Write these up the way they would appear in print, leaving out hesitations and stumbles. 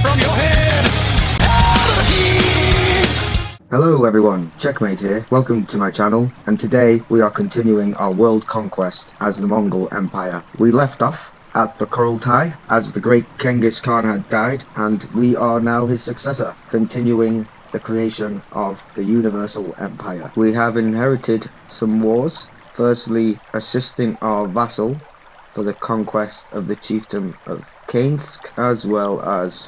from your head. Hello everyone, Checkmate here. Welcome to my channel, and today we are continuing our world conquest as the Mongol Empire. We left off at the Kurultai as the great Genghis Khan had died, and we are now his successor, continuing the creation of the Universal Empire. We have inherited some wars, firstly assisting our vassal for the conquest of the chiefdom of Kainsk, as well as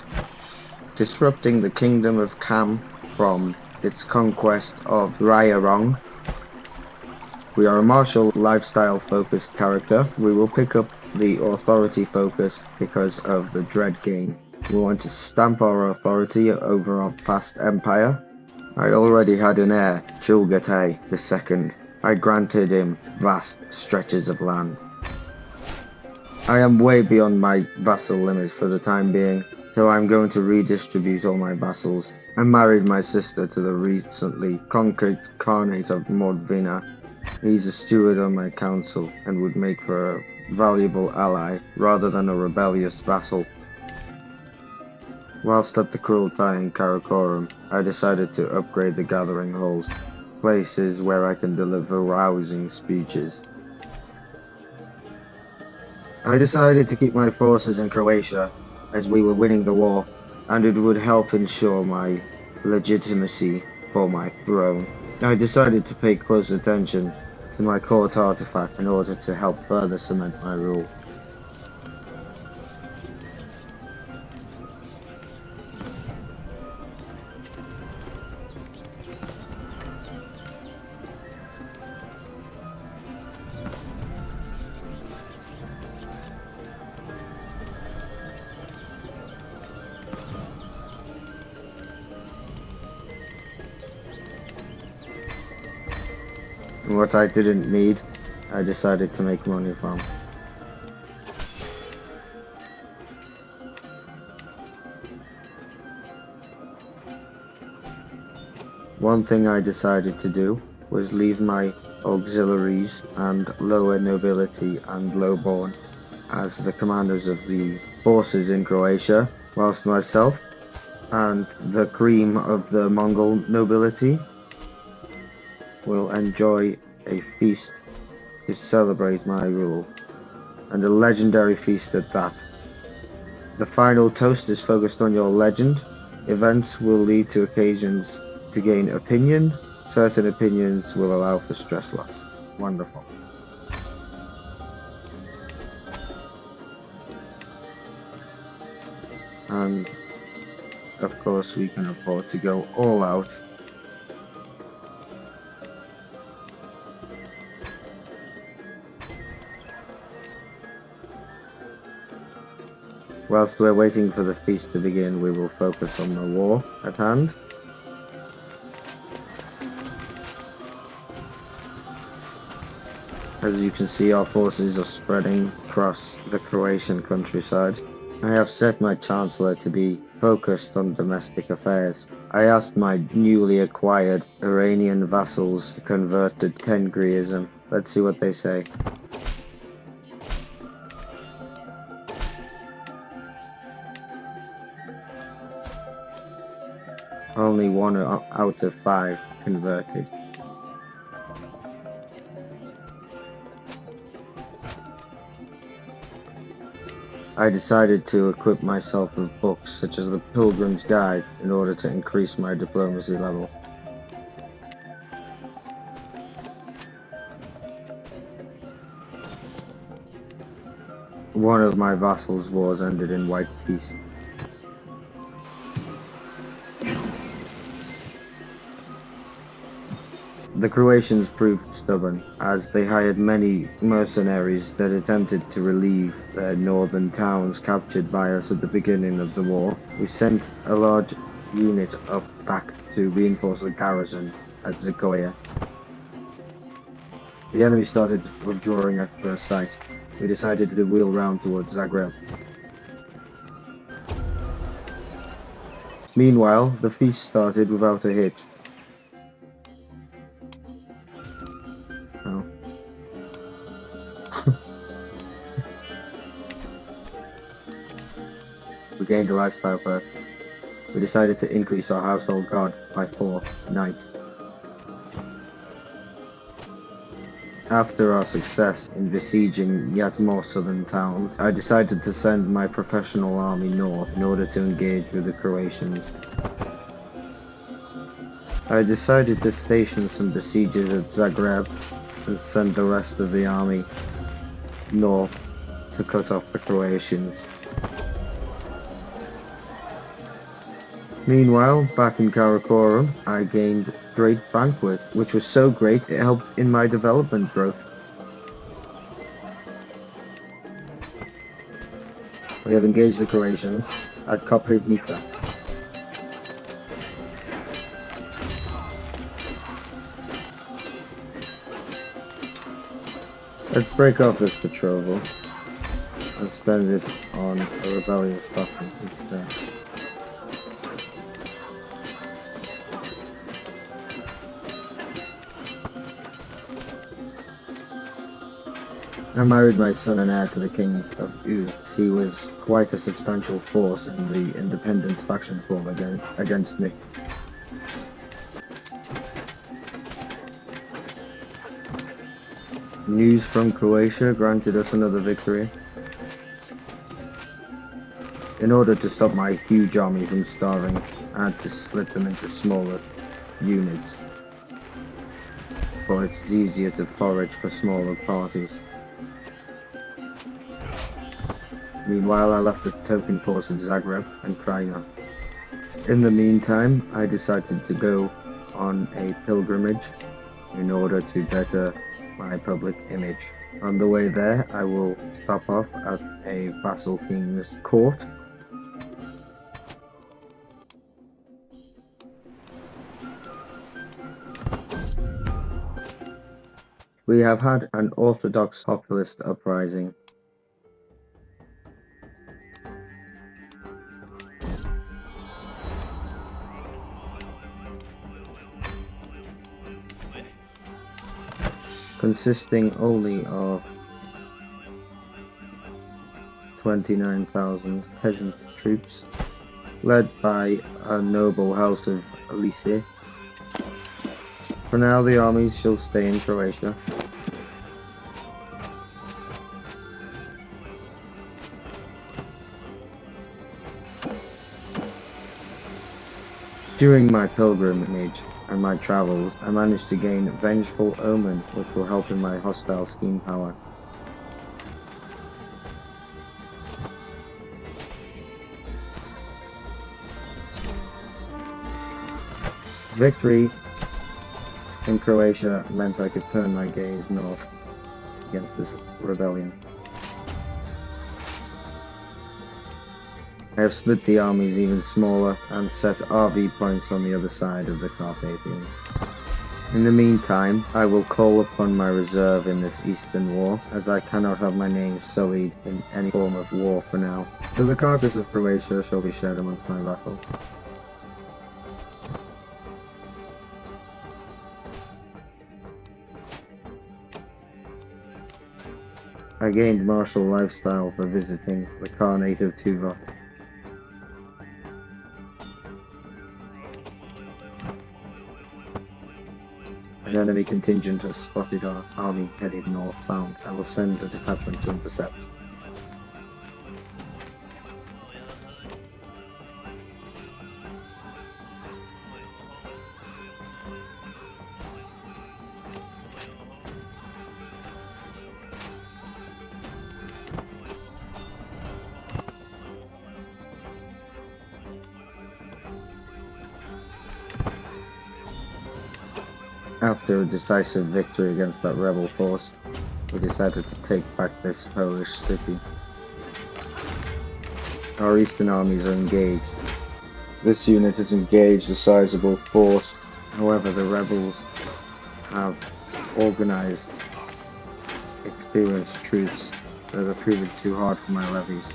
disrupting the kingdom of Kam from its conquest of Ryarong. We are a martial lifestyle focused character. We will pick up the authority focus because of the dread game. We want to stamp our authority over our past empire. I already had an heir, Chulgatai II. I granted him vast stretches of land. I am way beyond my vassal limit for the time being, so I'm going to redistribute all my vassals. I married my sister to the recently conquered Khanate of Mordvina. He's a steward on my council and would make for a valuable ally rather than a rebellious vassal. Whilst at the Kurultai in Karakorum, I decided to upgrade the gathering halls, places where I can deliver rousing speeches. I decided to keep my forces in Croatia as we were winning the war, and it would help ensure my legitimacy for my throne. I decided to pay close attention to my court artifact in order to help further cement my rule. And what I didn't need, I decided to make money from. One thing I decided to do was leave my auxiliaries and lower nobility and lowborn as the commanders of the forces in Croatia, whilst myself and the cream of the Mongol nobility will enjoy a feast to celebrate my rule, and a legendary feast at that. The final toast is focused on your legend. Events will lead to occasions to gain opinion. Certain opinions will allow for stress loss. Wonderful. And of course we can afford to go all out. Whilst we're waiting for the feast to begin, we will focus on the war at hand. As you can see, our forces are spreading across the Croatian countryside. I have set my Chancellor to be focused on domestic affairs. I asked my newly acquired Iranian vassals to convert to Tengriism. Let's see what they say. Only 1 out of 5 converted. I decided to equip myself with books such as the Pilgrim's Guide in order to increase my diplomacy level. One of my vassals' wars ended in white peace. The Croatians proved stubborn, as they hired many mercenaries that attempted to relieve their northern towns captured by us at the beginning of the war. We sent a large unit up back to reinforce the garrison at Zagoya. The enemy started withdrawing at first sight. We decided to wheel round towards Zagreb. Meanwhile, the feast started without a hitch. Oh. We gained a lifestyle perk. we decided to increase our household guard by 4 knights. After our success in besieging yet more southern towns, I decided to send my professional army north in order to engage with the Croatians. I decided to station some besiegers at Zagreb and send the rest of the army north to cut off the Croatians. Meanwhile, back in Karakorum, I gained Great Banquet, which was so great it helped in my development growth. We have engaged the Croatians at Koprivnica. Let's break off this betrothal and spend it on a rebellious battle instead. I married my son and heir to the king of U. He was quite a substantial force in the independent faction form against me. News from Croatia granted us another victory. In order to stop my huge army from starving, I had to split them into smaller units, for it's easier to forage for smaller parties. Meanwhile, I left a token force in Zagreb and Krajina. In the meantime, I decided to go on a pilgrimage in order to better my public image. On the way there, I will stop off at a vassal king's court. We have had an orthodox populist uprising. Consisting only of 29,000 peasant troops, led by a noble house of Elise. For now, the armies shall stay in Croatia. During my pilgrimage and my travels, I managed to gain Vengeful Omen, which will help in my hostile scheme power. Victory in Croatia meant I could turn my gaze north against this rebellion. I have split the armies even smaller and set RV points on the other side of the Carpathians. In the meantime, I will call upon my reserve in this Eastern War, as I cannot have my name sullied in any form of war for now. So the carcass of Croatia shall be shared amongst my vassals. I gained martial lifestyle for visiting the Khanate of Tuva. An enemy contingent has spotted our army headed northbound. I will send a detachment to intercept. After a decisive victory against that rebel force, we decided to take back this Polish city. Our eastern armies are engaged. This unit has engaged a sizable force. However, the rebels have organized experienced troops that are proving too hard for my levies.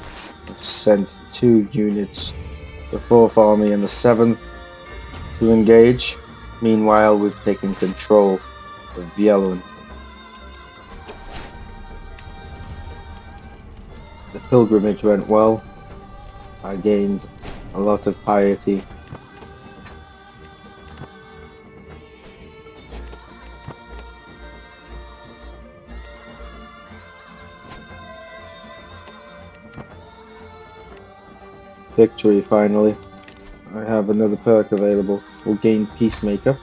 I've sent 2 units, the 4th Army and the 7th, to engage. Meanwhile, we've taken control of Bielun. The pilgrimage went well. I gained a lot of piety Victory, finally. I have another perk available. We'll gain Peacemaker.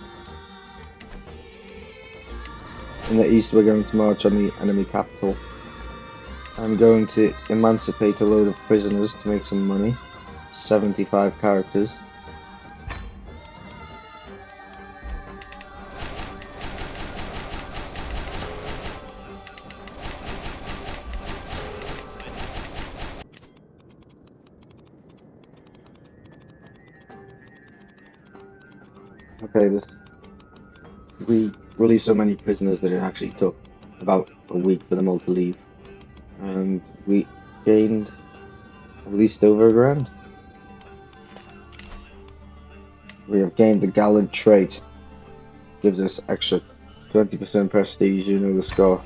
In the east, we're going to march on the enemy capital. I'm going to emancipate a load of prisoners to make some money. 75 characters. Okay, we released so many prisoners that it actually took about a week for them all to leave. And we gained at least over £1,000. We have gained the gallant trait. Gives us extra 20% prestige, you know the score.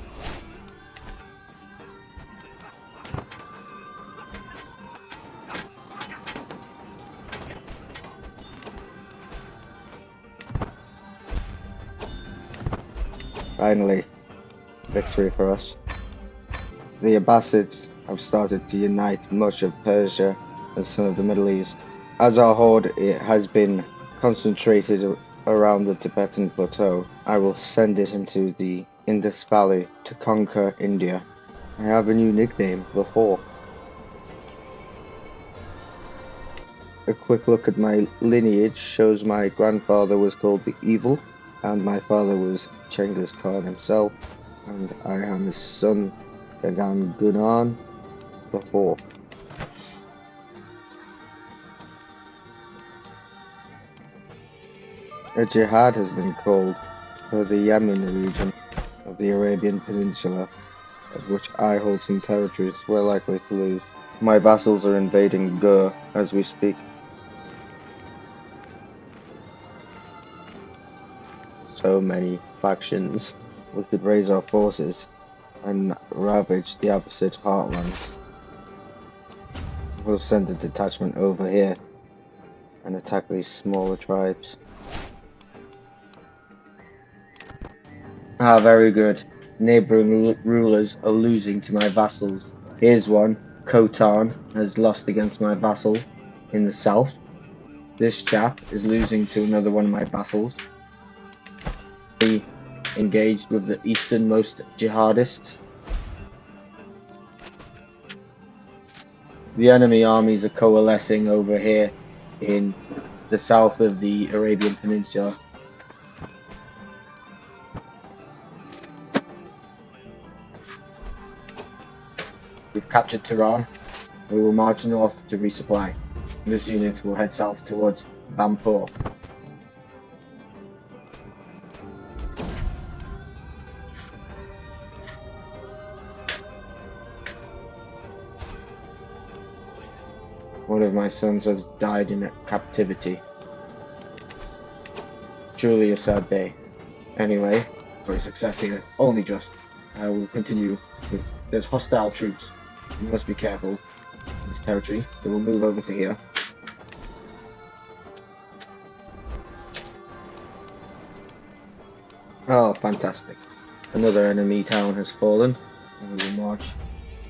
Finally, victory for us. The Abbasids have started to unite much of Persia and some of the Middle East. As our horde it has been concentrated around the Tibetan plateau, I will send it into the Indus Valley to conquer India. I have a new nickname, the Hawk. A quick look at my lineage shows my grandfather was called the Evil, and my father was Genghis Khan himself, and I am his son, Gagan Gunan, the Hawk. A jihad has been called for the Yemen region of the Arabian Peninsula, of which I hold some territories we're likely to lose. My vassals are invading Gur as we speak. So many factions. We could raise our forces and ravage the Abbasid heartland. We'll send a detachment over here and attack these smaller tribes. Ah, very good. Neighbouring rulers are losing to my vassals. Here's one. Khotan has lost against my vassal in the south. This chap is losing to another one of my vassals. He engaged with the easternmost jihadists. The enemy armies are coalescing over here in the south of the Arabian Peninsula. We've captured Tehran. We will march north to resupply. This unit will head south towards Bampur. One of my sons has died in captivity. Truly a sad day. Anyway, for a success here, only just. We'll continue. There's hostile troops. We must be careful in this territory, so we'll move over to here. Oh, fantastic. Another enemy town has fallen, and we will march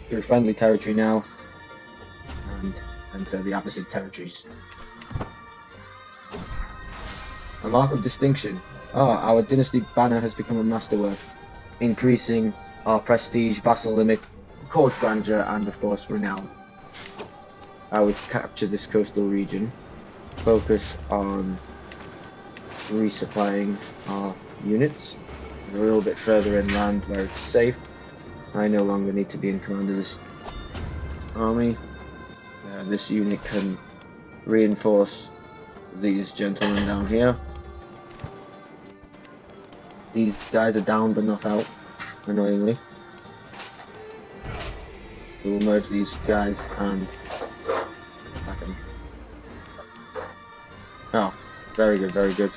through friendly territory now, and enter the opposite territories. A mark of distinction. Our dynasty banner has become a masterwork, increasing our prestige, vassal limit, court grandeur, and of course renown. I would capture this coastal region, focus on resupplying our units, a little bit further inland where it's safe. I no longer need to be in command of this army. This unit can reinforce these gentlemen down here. These guys are down but not out, annoyingly. We will merge these guys and attack them. Oh, very good, very good.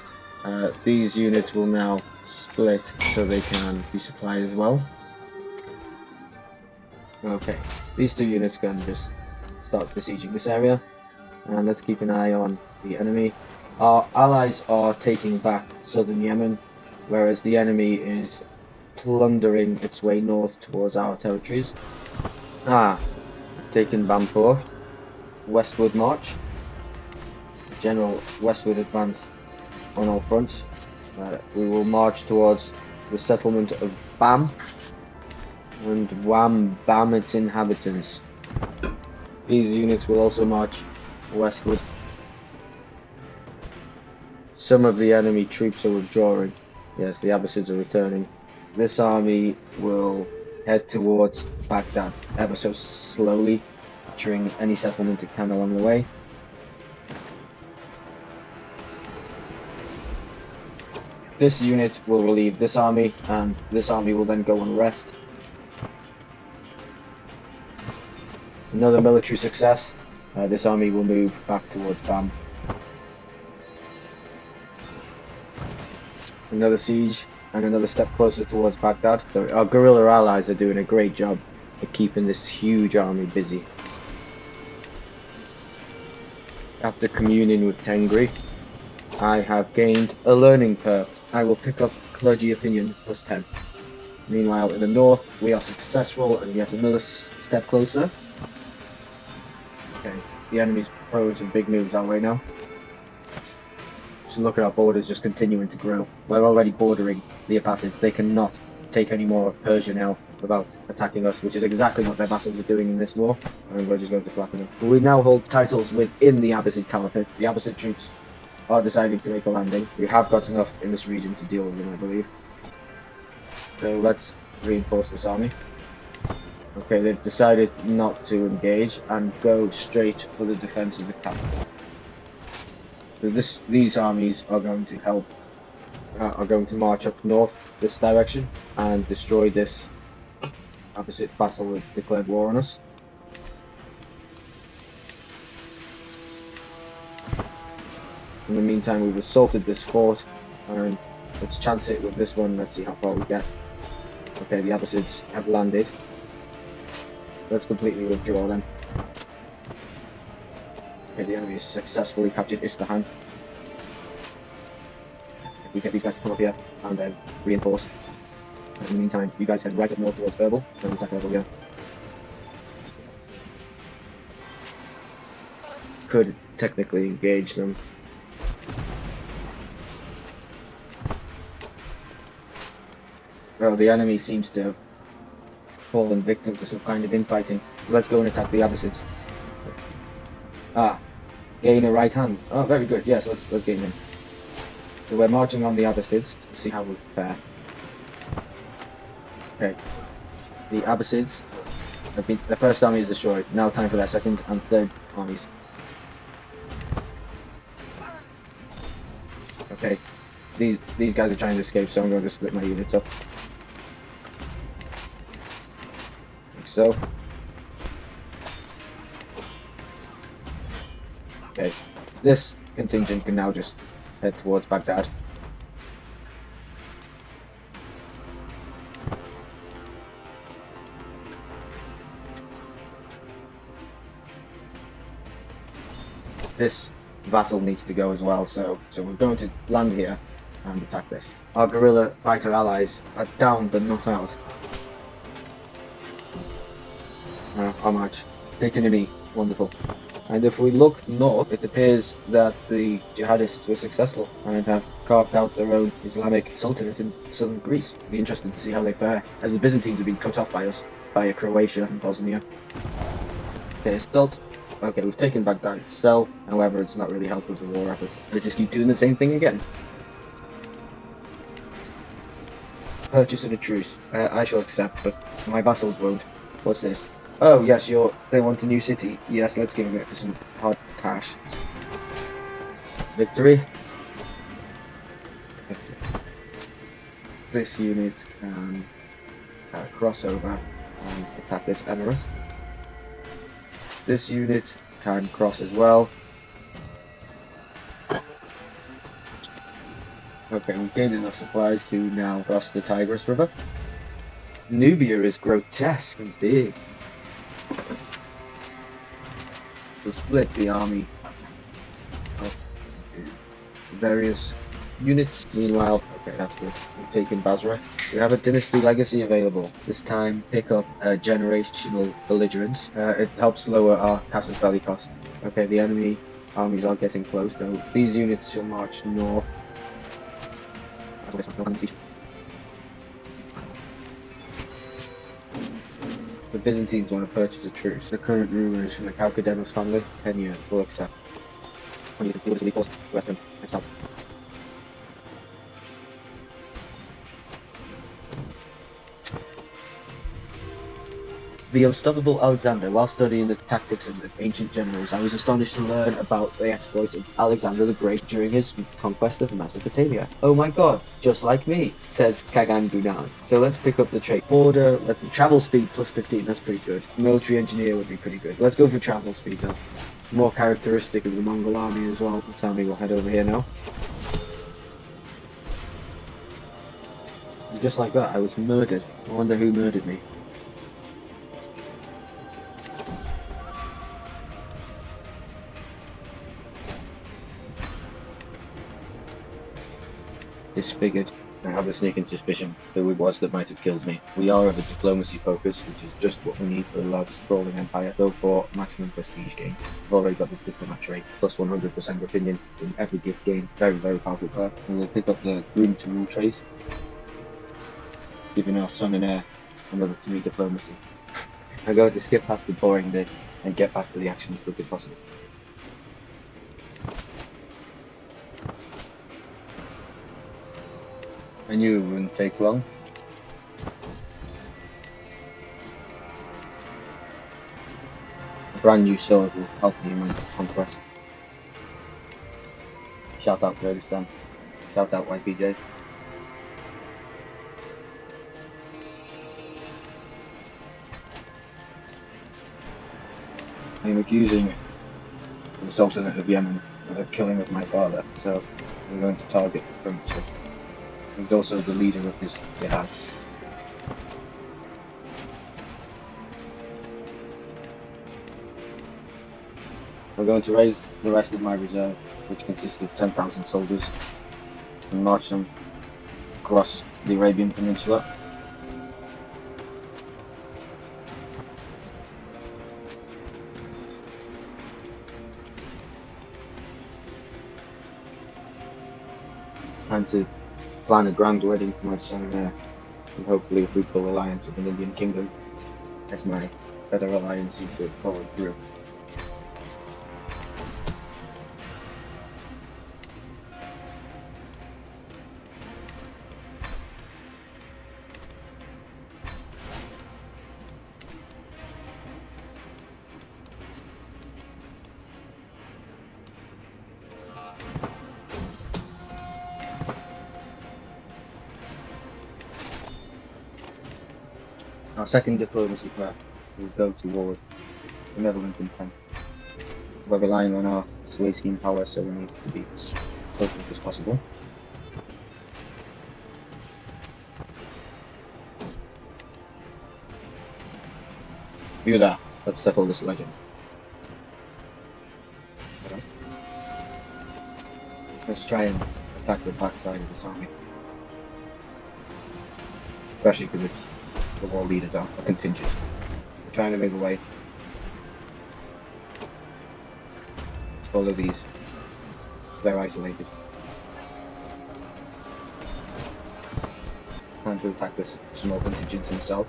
These units will now split so they can resupply as well. Okay, these two units can just start besieging this area, and let's keep an eye on the enemy. Our allies are taking back southern Yemen, whereas the enemy is plundering its way north towards our territories. Taken Bampur. westward march. General westward advance on all fronts. We will march towards the settlement of Bam and wham bam its inhabitants. These units will also march westward. Some of the enemy troops are withdrawing. Yes, the Abbasids are returning. This army will head towards Baghdad ever so slowly, capturing any settlement it can along the way. This unit will relieve this army, and this army will then go on rest. Another military success. This army will move back towards Bam. Another siege, and another step closer towards Baghdad. So our guerrilla allies are doing a great job at keeping this huge army busy. After communing with Tengri, I have gained a learning perk. I will pick up clergy opinion plus 10. Meanwhile, in the north, we are successful and yet another step closer. Okay, the enemy's throwing some big moves our way now. So look at our borders just continuing to grow. We're already bordering the Abbasids. They cannot take any more of Persia now without attacking us, which is exactly what their vassals are doing in this war. And we're just going to flatten them. We now hold titles within the Abbasid Caliphate. The Abbasid troops are deciding to make a landing. We have got enough in this region to deal with them, I believe. So let's reinforce this army. Okay, they've decided not to engage and go straight for the defense of the capital. So these armies are going to help, are going to march up north this direction and destroy this Abbasid vassal that declared war on us. In the meantime, we've assaulted this fort, and let's chance it with this one. Let's see how far we get. Okay, the Abbasids have landed. Let's completely withdraw them. Okay, the enemy has successfully captured Isfahan. We get these guys to come up here and then reinforce. In the meantime, you guys head right up north towards Erbil, and attack Erbil here. Could technically engage them. Well, the enemy seems to have fallen victim to some kind of infighting. Let's go and attack the Abbasids. Ah, gain a right hand. Oh, very good. Yes, let's gain him. So we're marching on the Abbasids to see how we fare. Okay, the Abbasids have been. The first army is destroyed. Now time for their second and third armies. Okay, these guys are trying to escape, so I'm going to split my units up. Like so. Okay, this contingent can now just head towards Baghdad. This vassal needs to go as well, so we're going to land here and attack this. Our guerrilla fighter allies are down but not out. Our march taken a knee, wonderful. And if we look north, it appears that the jihadists were successful and have carved out their own Islamic sultanate in southern Greece. It'll be interesting to see how they fare, as the Byzantines have been cut off by us, by Croatia and Bosnia. Okay, assault. Okay, we've taken Baghdad itself, however it's not really helped with the war effort. They just keep doing the same thing again. Purchase of a truce. I shall accept, but my vassals won't. What's this? Oh yes, they want a new city. Yes, let's give them it for some hard cash. Victory. This unit can cross over and attack this emirate. This unit can cross as well. Okay, we've gained enough supplies to now cross the Tigris River. Nubia is grotesque and big. We'll split the army of various units. Meanwhile, Okay, that's good. We've taken Basra. We have a Dynasty Legacy available. This time, pick up Generational Belligerence. It helps lower our Casus Belli cost. Okay, the enemy armies are getting close, so these units shall march north. The Byzantines want to purchase a truce. The current ruler is from the Chalcodemos family. 10 years, will accept. When you can deal with equals, Western, and South. The unstoppable Alexander. While studying the tactics of the ancient generals, I was astonished to learn about the exploits of Alexander the Great during his conquest of Mesopotamia. Oh my god, just like me, says Kagan Bunan. So let's pick up the trait. Order, let's travel speed plus 15, that's pretty good. Military engineer would be pretty good. Let's go for travel speed though. More characteristic of the Mongol army as well. Tell me we'll head over here now. And just like that, I was murdered. I wonder who murdered me. Disfigured. I have a sneaking suspicion who it was that might have killed me. We are of a diplomacy focus, which is just what we need for a large sprawling empire. Go for maximum prestige gain. I've already got the diplomat trait, plus 100% opinion in every gift gained. Very, very powerful card. And we'll pick up the groom to rule trait, giving our son and heir another 3 diplomacy. I'm going to skip past the boring bit and get back to the action as quick as possible. I knew it wouldn't take long. A brand new sword will help me in my conquest. Shout out Kurdistan. Shout out YPJ. I am accusing the Sultanate of Yemen of the killing of my father, so I'm going to target the prince. He's also the leader of this jihad. I'm going to raise the rest of my reserve, which consists of 10,000 soldiers, and march them across the Arabian Peninsula. Time to plan a grand wedding for my son and heir, and hopefully a fruitful alliance with an Indian kingdom, as my better alliance seems to have followed through. Our second diplomacy path will go toward benevolent intent. We're relying on our sway scheme power, so we need to be as focused as possible. View that. Let's settle this legend. Let's try and attack the backside of this army. Especially because it's the war leaders are a contingent. We're trying to move away. Let's follow these. They're isolated. Time to attack this small contingent in the south.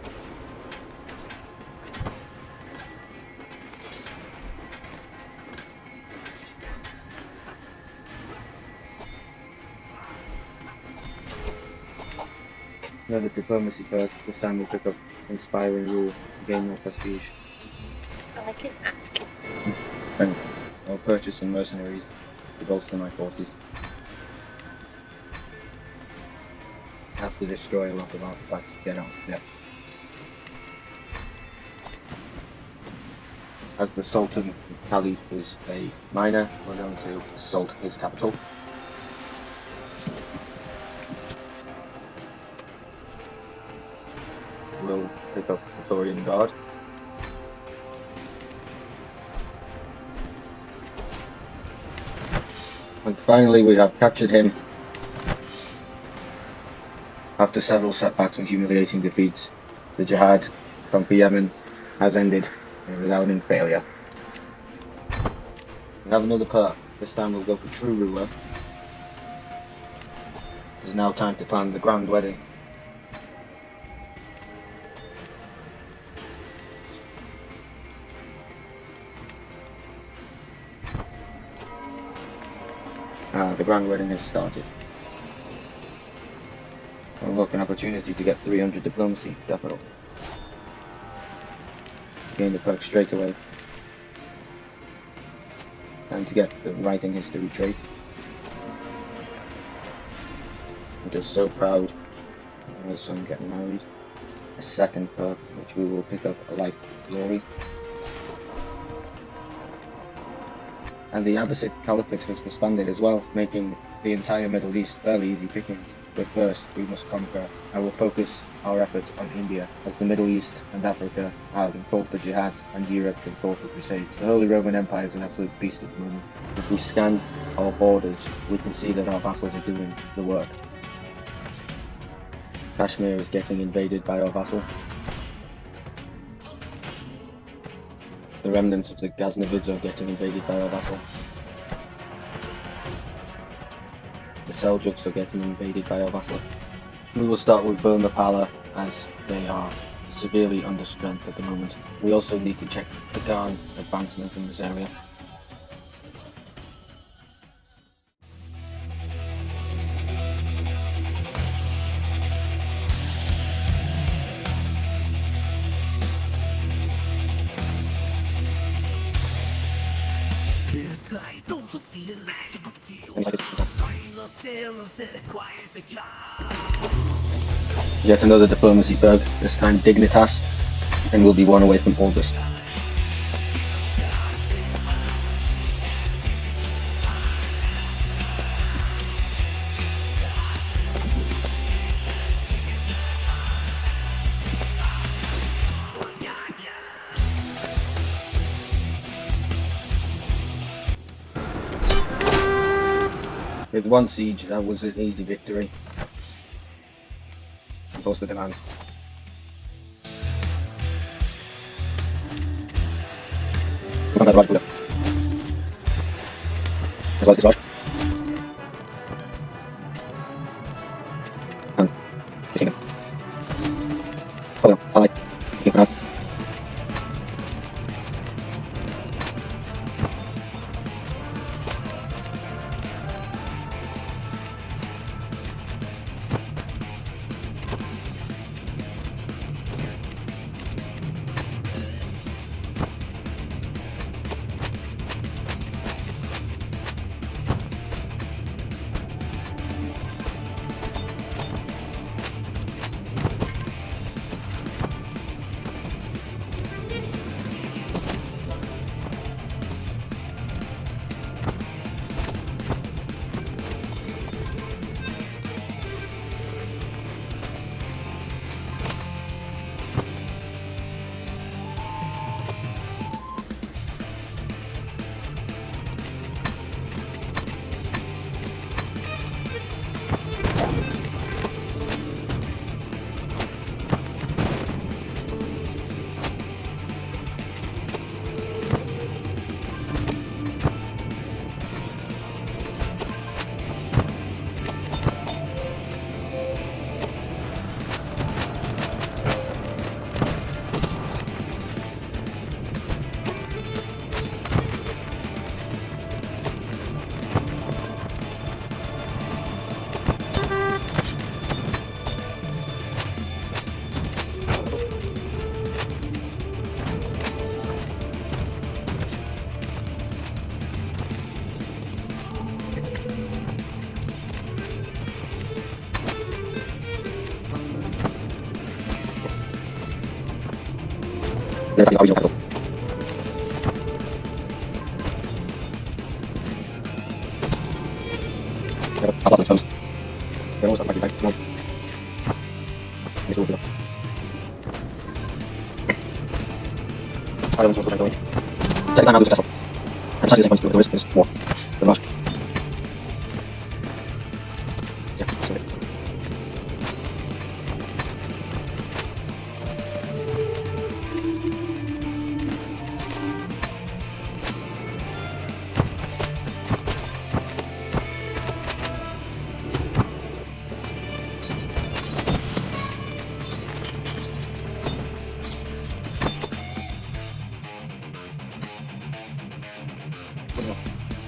Another diplomacy perk. This time we'll pick up Inspire and Rule to gain more prestige. I like his accent. Thanks. I'll purchase some mercenaries to bolster my forces. I have to destroy a lot of artifacts to get out of depth. As the Sultan Caliph is a minor, we're going to assault his capital. We'll pick up Praetorian Guard. And finally we have captured him. After several setbacks and humiliating defeats, the jihad to conquer Yemen has ended in a resounding failure. We have another part. This time we'll go for true ruler. It is now time to plan the grand wedding. The grand wedding has started. Unlock an opportunity to get 300 diplomacy, definitely. Gain the perk straight away. Time to get the writing history trait. I'm just so proud of my son getting married. A second perk, which we will pick up, a life of glory. And the Abbasid Caliphate has disbanded as well, making the entire Middle East fairly easy pickings. But first, we must conquer. I will focus our effort on India, as the Middle East and Africa are in call for jihad, and Europe in call for crusades. The Holy Roman Empire is an absolute beast at the moment. If we scan our borders, we can see that our vassals are doing the work. Kashmir is getting invaded by our vassal. The remnants of the Ghaznavids are getting invaded by our vassal. The Seljuks are getting invaded by our vassal. We will start with Burma Pala, as they are severely under strength at the moment. We also need to check the Khan advancement in this area. Yet another diplomacy bug, this time Dignitas, and we'll be one away from August. With one siege, that was an easy victory. Post the demands. That's the original capital. A lot of toes. They're almost like come on. This will be enough. Ireland's also going. Second time I lose a castle. I'm deciding the same point, the risk is more than much. Yeah, sorry.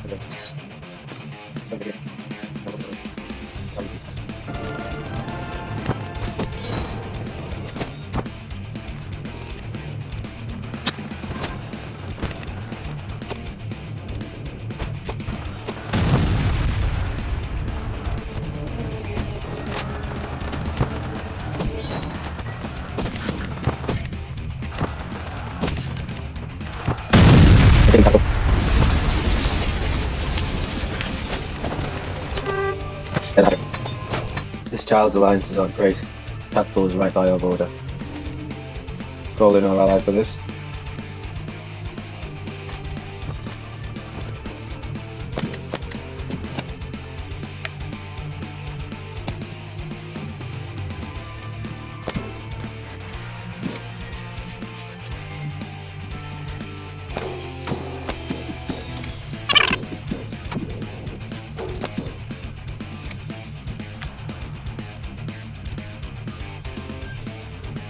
Somebody. This child's alliances aren't great. Capital is right by our border. Call in our ally for this.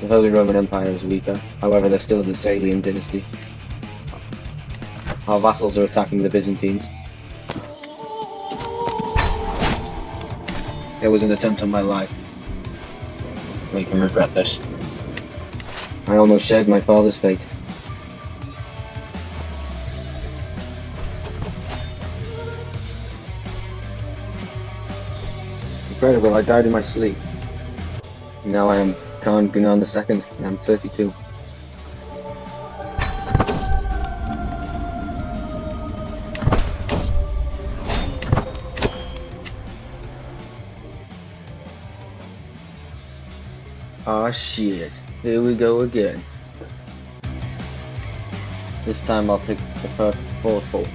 The Holy Roman Empire is weaker, however they're still the Salian dynasty. Our vassals are attacking the Byzantines. It was an attempt on my life. We can regret this. I almost shared my father's fate. Incredible, I died in my sleep. Now I am Khan Gunan II, and I'm 32. Ah shit, here we go again. This time I'll pick the perfect portal.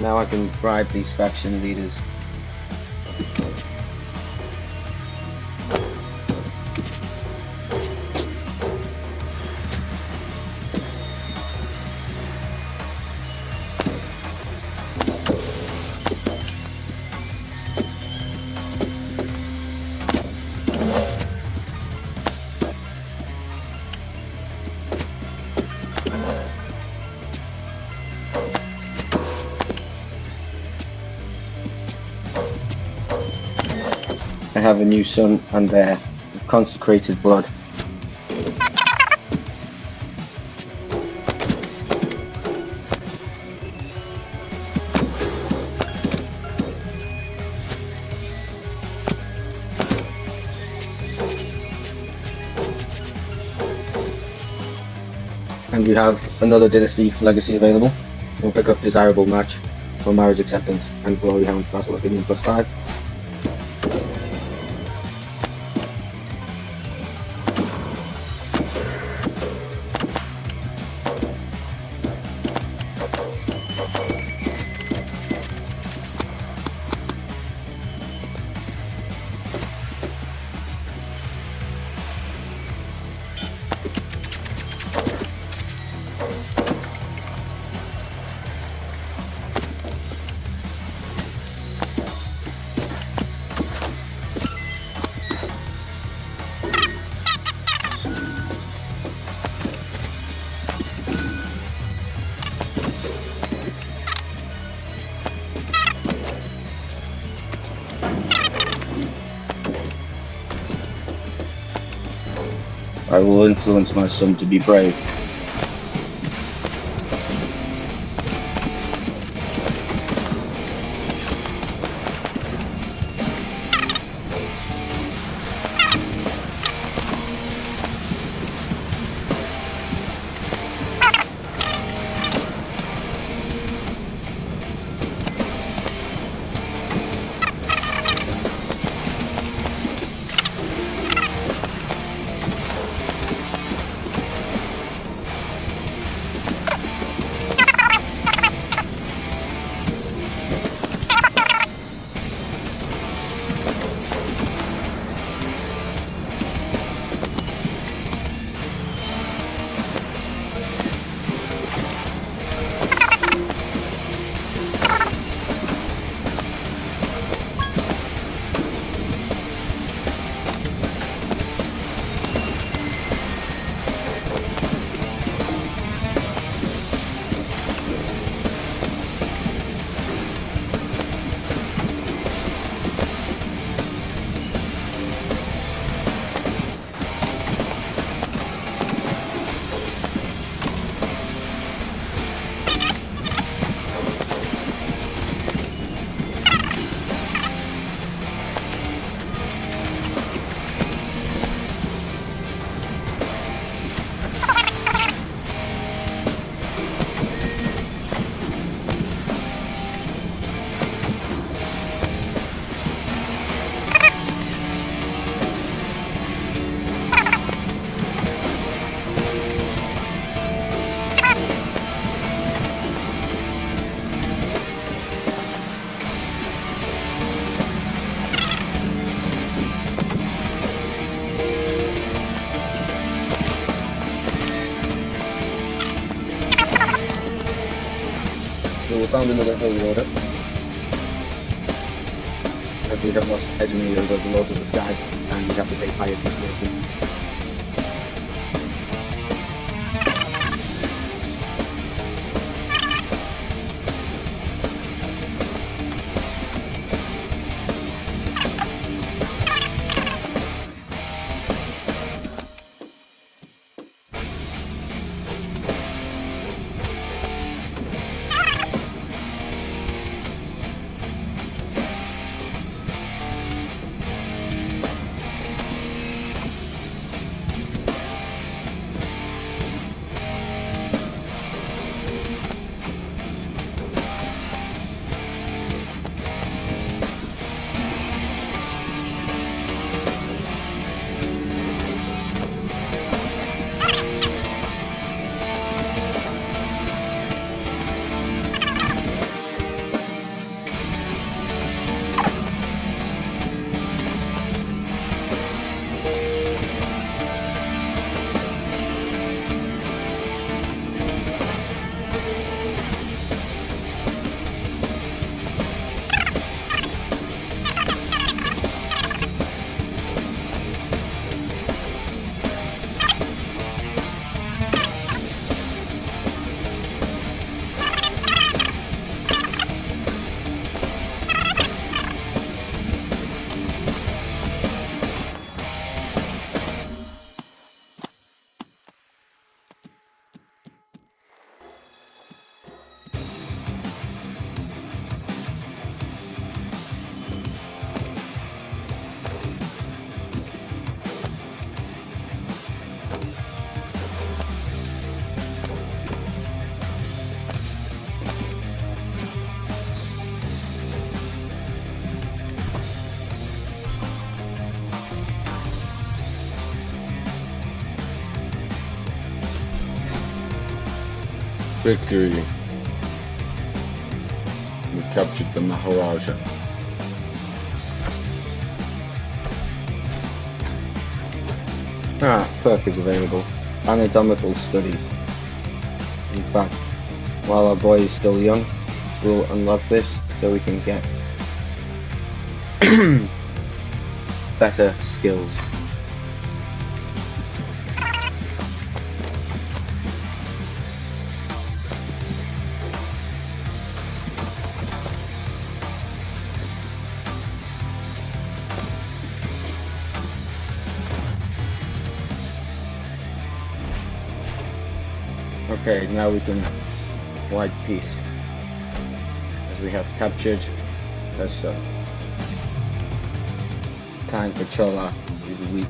Now I can bribe these faction leaders. I have a new son and heir of consecrated blood. And we have another dynasty legacy available. We'll pick up desirable match for marriage acceptance and glory hound vassal opinion +5. I will influence my son to be brave. So we found another holy order. If we don't watch the hegemony over the lords of the sky, and we have to pay higher consideration. Victory. We captured the Maharaja. Perk is available. Anatomical studies. In fact, while our boy is still young, we'll unlock this so we can get better skills. Okay, now we can wide peace, as we have captured the sun. Time for Chola is weak.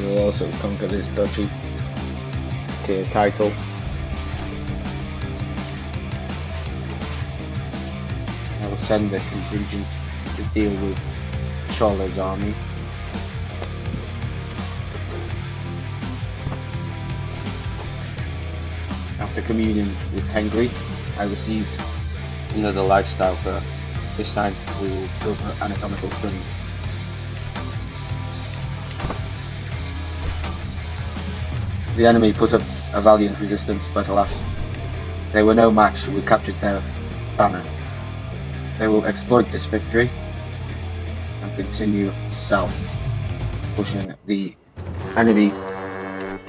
We will also conquer this duchy to a title. I will send a contingent to deal with Chola's army. After communion with Tengri, I received another lifestyle perk. This time we will go for anatomical study. The enemy put up a valiant resistance, but alas, they were no match. We captured their banner. They will exploit this victory and continue south, pushing the enemy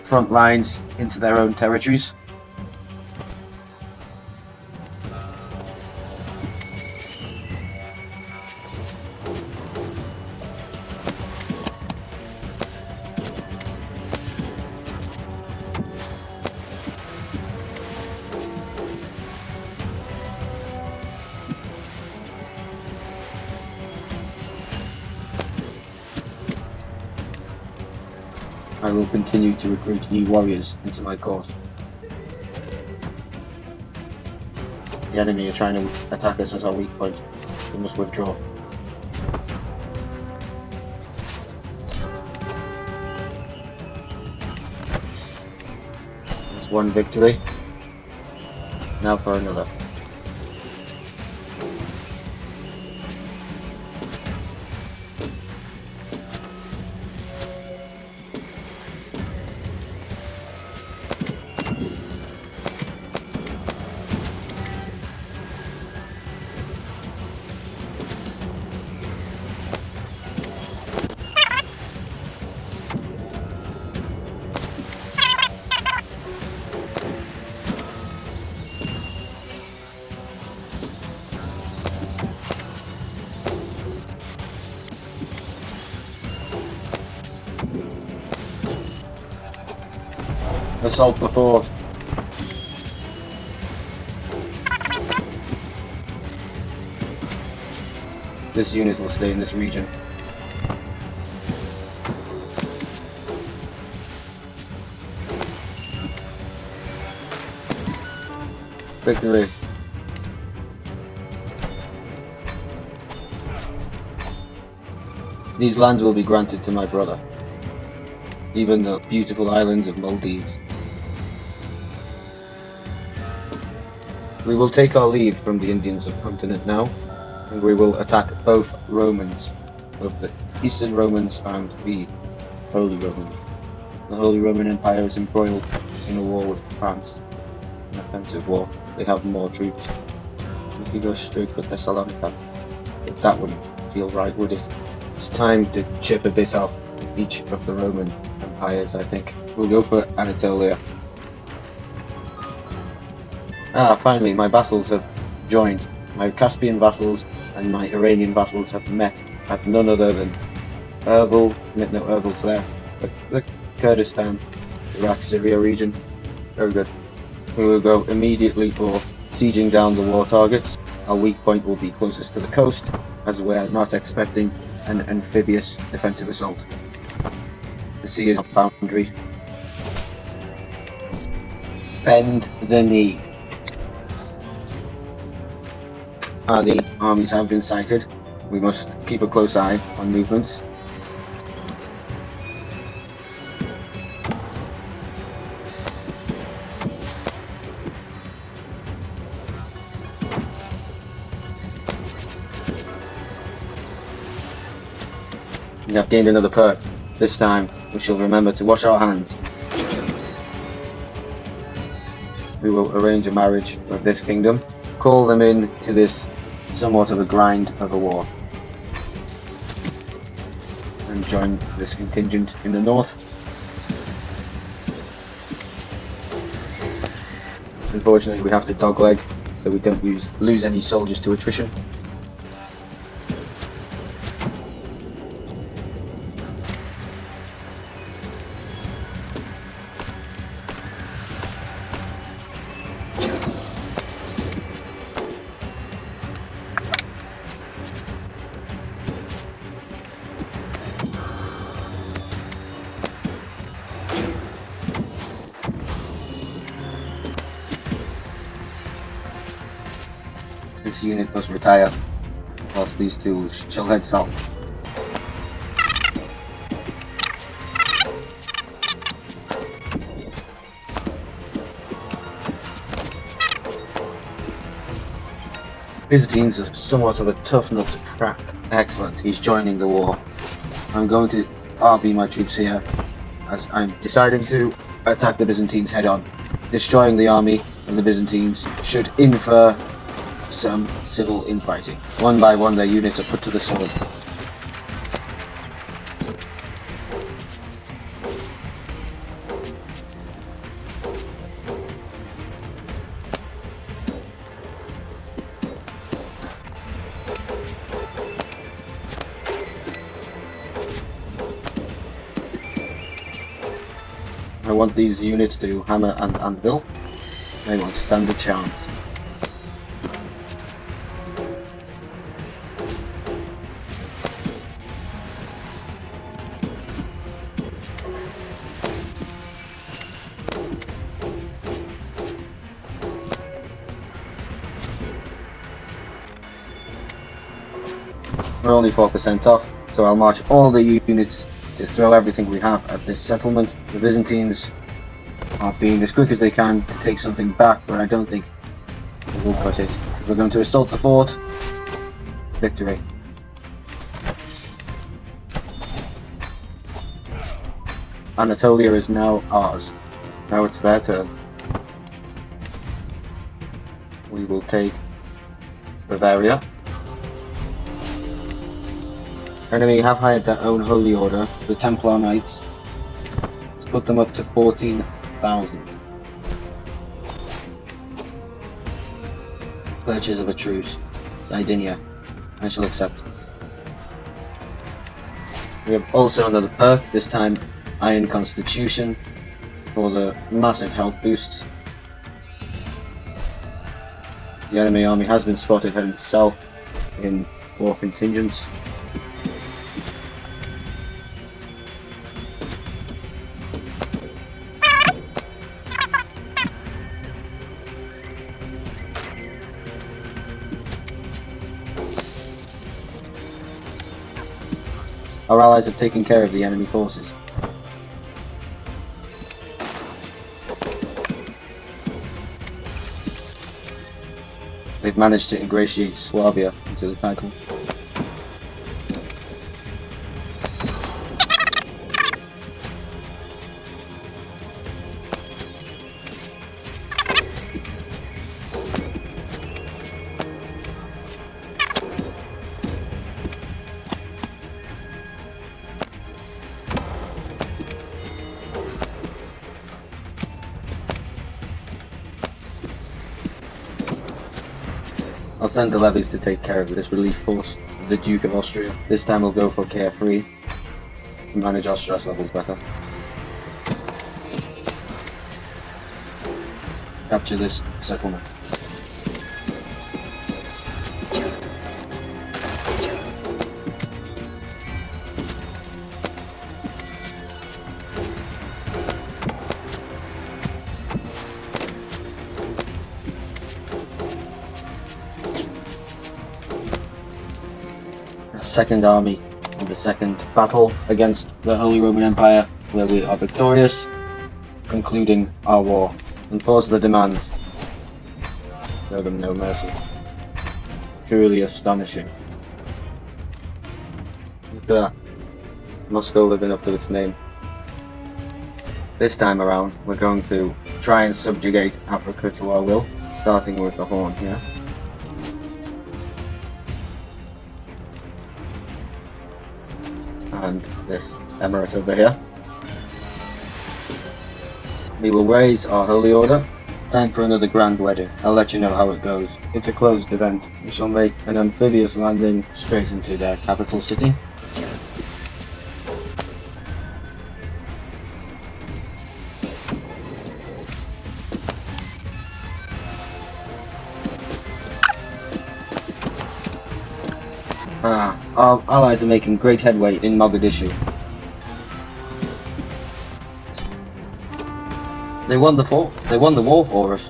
front lines into their own territories. I will continue to recruit new warriors into my court. The enemy are trying to attack us as our weak point. We must withdraw. That's one victory. Now for another. Assault the fort. This unit will stay in this region. Victory. These lands will be granted to my brother. Even the beautiful islands of Maldives. We will take our leave from the Indian subcontinent now, and we will attack both Romans, both the Eastern Romans and the Holy Romans. The Holy Roman Empire is embroiled in a war with France, an offensive war. They have more troops. We could go straight for Thessalonica, but that wouldn't feel right, would it? It's time to chip a bit off each of the Roman empires, I think. We'll go for Anatolia. Ah, finally, my vassals have joined. My Caspian vassals and my Iranian vassals have met at none other than Erbil, no, Erbil's there, but the Kurdistan, Iraq, Syria region. Very good. We will go immediately for sieging down the war targets. Our weak point will be closest to the coast, as we're not expecting an amphibious defensive assault. The sea is our boundary. Bend the knee. The armies have been sighted. We must keep a close eye on movements. We have gained another perk. This time we shall remember to wash our hands. We will arrange a marriage with this kingdom, call them in to this somewhat of a grind of a war, and join this contingent in the north. Unfortunately, we have to dogleg, so we don't lose any soldiers to attrition. This unit must retire, whilst these two shall head south. Byzantines are somewhat of a tough nut to crack. Excellent, he's joining the war. I'm going to RB my troops here, as I'm deciding to attack the Byzantines head on. Destroying the army of the Byzantines should infer some civil infighting. One by one their units are put to the sword. I want these units to hammer and anvil. They won't stand a chance. We're only 4% off, so I'll march all the units to throw everything we have at this settlement. The Byzantines are being as quick as they can to take something back, but I don't think we will cut it. We're going to assault the fort. Victory. Anatolia is now ours. Now it's their turn. We will take Bavaria. Enemy have hired their own holy order, the Templar Knights. Let's put them up to 14,000. Purchase of a truce. Sardinia. I shall accept. We have also another perk, this time Iron Constitution, for the massive health boosts. The enemy army has been spotted heading south in 4 contingents. Our allies have taken care of the enemy forces. They've managed to ingratiate Swabia into the title. I'll send the levies to take care of this relief force of the Duke of Austria. This time we'll go for carefree to manage our stress levels better. Capture this settlement. Second army in the second battle against the Holy Roman Empire, where we are victorious, concluding our war. Enforce the demands. Show them no mercy. Truly astonishing. Look at that. Moscow living up to its name. This time around, we're going to try and subjugate Africa to our will, starting with the Horn here. And this emirate over here. We will raise our holy order. Time for another grand wedding. I'll let you know how it goes. It's a closed event. We shall make an amphibious landing straight into their capital city. Our allies are making great headway in Mogadishu. They won the war for us.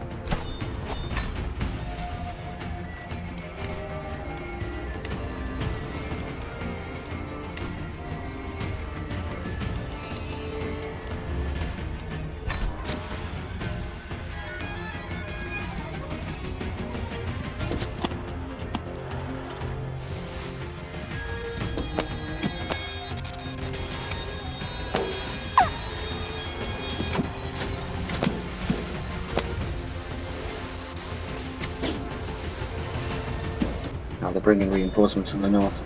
Now they're bringing reinforcements from the north.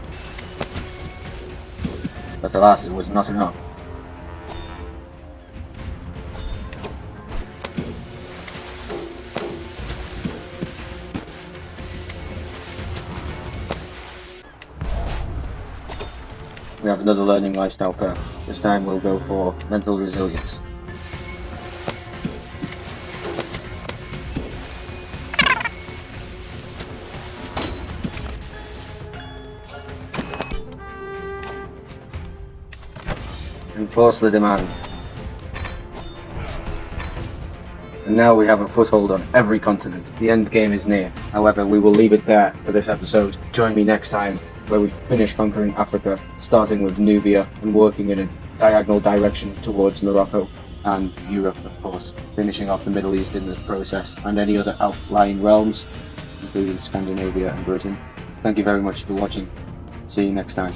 But alas, it was not enough. We have another learning lifestyle perk. This time we'll go for mental resilience. Enforce the demand. And now we have a foothold on every continent. The end game is near. However, we will leave it there for this episode. Join me next time where we finish conquering Africa, starting with Nubia and working in a diagonal direction towards Morocco and Europe, of course, finishing off the Middle East in the process, and any other outlying realms, including Scandinavia and Britain. Thank you very much for watching. See you next time.